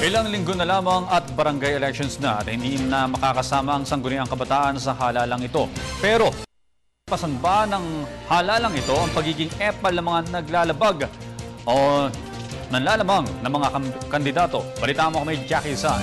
Ilang linggo na lamang at barangay elections na at hindi na makakasama ang sangguniang kabataan sa halalang ito. Pero, pasan ba ng halalang ito ang pagiging epal ng mga naglalabag o nanlalamang ng mga kandidato? Balita mo kami, Jackie Sai.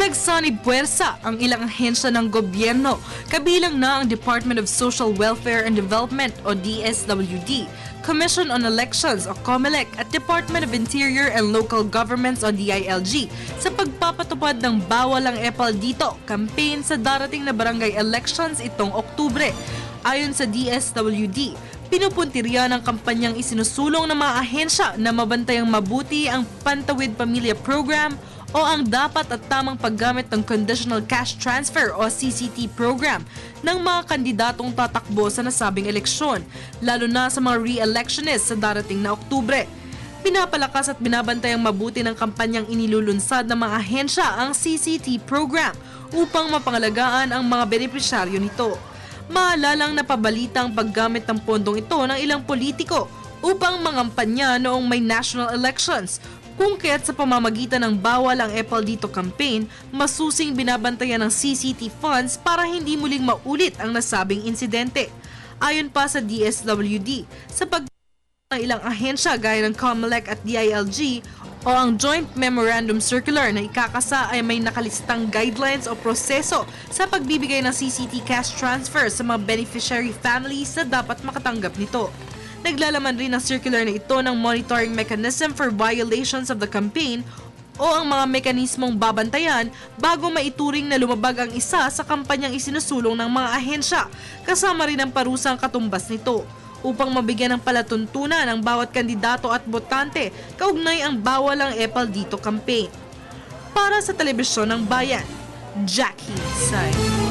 Nagsanib puwersa ang ilang ahensya ng gobyerno, kabilang na ang Department of Social Welfare and Development o DSWD, Commission on Elections o COMELEC at Department of Interior and Local Governments o DILG sa pagpapatupad ng bawal ang epal dito campaign sa darating na barangay elections itong Oktubre. Ayon sa DSWD, pinupuntirya ng kampanyang isinusulong ng mga ahensya na mabantayang mabuti ang Pantawid Pamilya Program o ang dapat at tamang paggamit ng Conditional Cash Transfer o CCT program ng mga kandidatong tatakbo sa nasabing eleksyon, lalo na sa mga re-electionists sa darating na Oktubre. Pinapalakas at binabantayang mabuti ng kampanyang inilulunsad ng mga ahensya ang CCT program upang mapangalagaan ang mga benepisyaryo nito. Maalalang napabalita ang paggamit ng pondong ito ng ilang politiko upang mangampanya noong may national elections, kung kaya't sa pamamagitan ng bawal ang epal dito campaign, masusing binabantayan ng CCT funds para hindi muling maulit ang nasabing insidente. Ayon pa sa DSWD, sa ng ilang ahensya gaya ng COMELEC at DILG o ang Joint Memorandum Circular na ikakasa ay may nakalistang guidelines o proseso sa pagbibigay ng CCT cash transfer sa mga beneficiary families na dapat makatanggap nito. Naglalaman rin ang circular na ito ng monitoring mechanism for violations of the campaign o ang mga mekanismong babantayan bago maituring na lumabag ang isa sa kampanyang isinusulong ng mga ahensya, kasama rin ang parusang katumbas nito, upang mabigyan ng palatuntunan ang bawat kandidato at botante kaugnay ang bawal ang epal dito campaign. Para sa Telebisyon ng Bayan, Jackie Sai.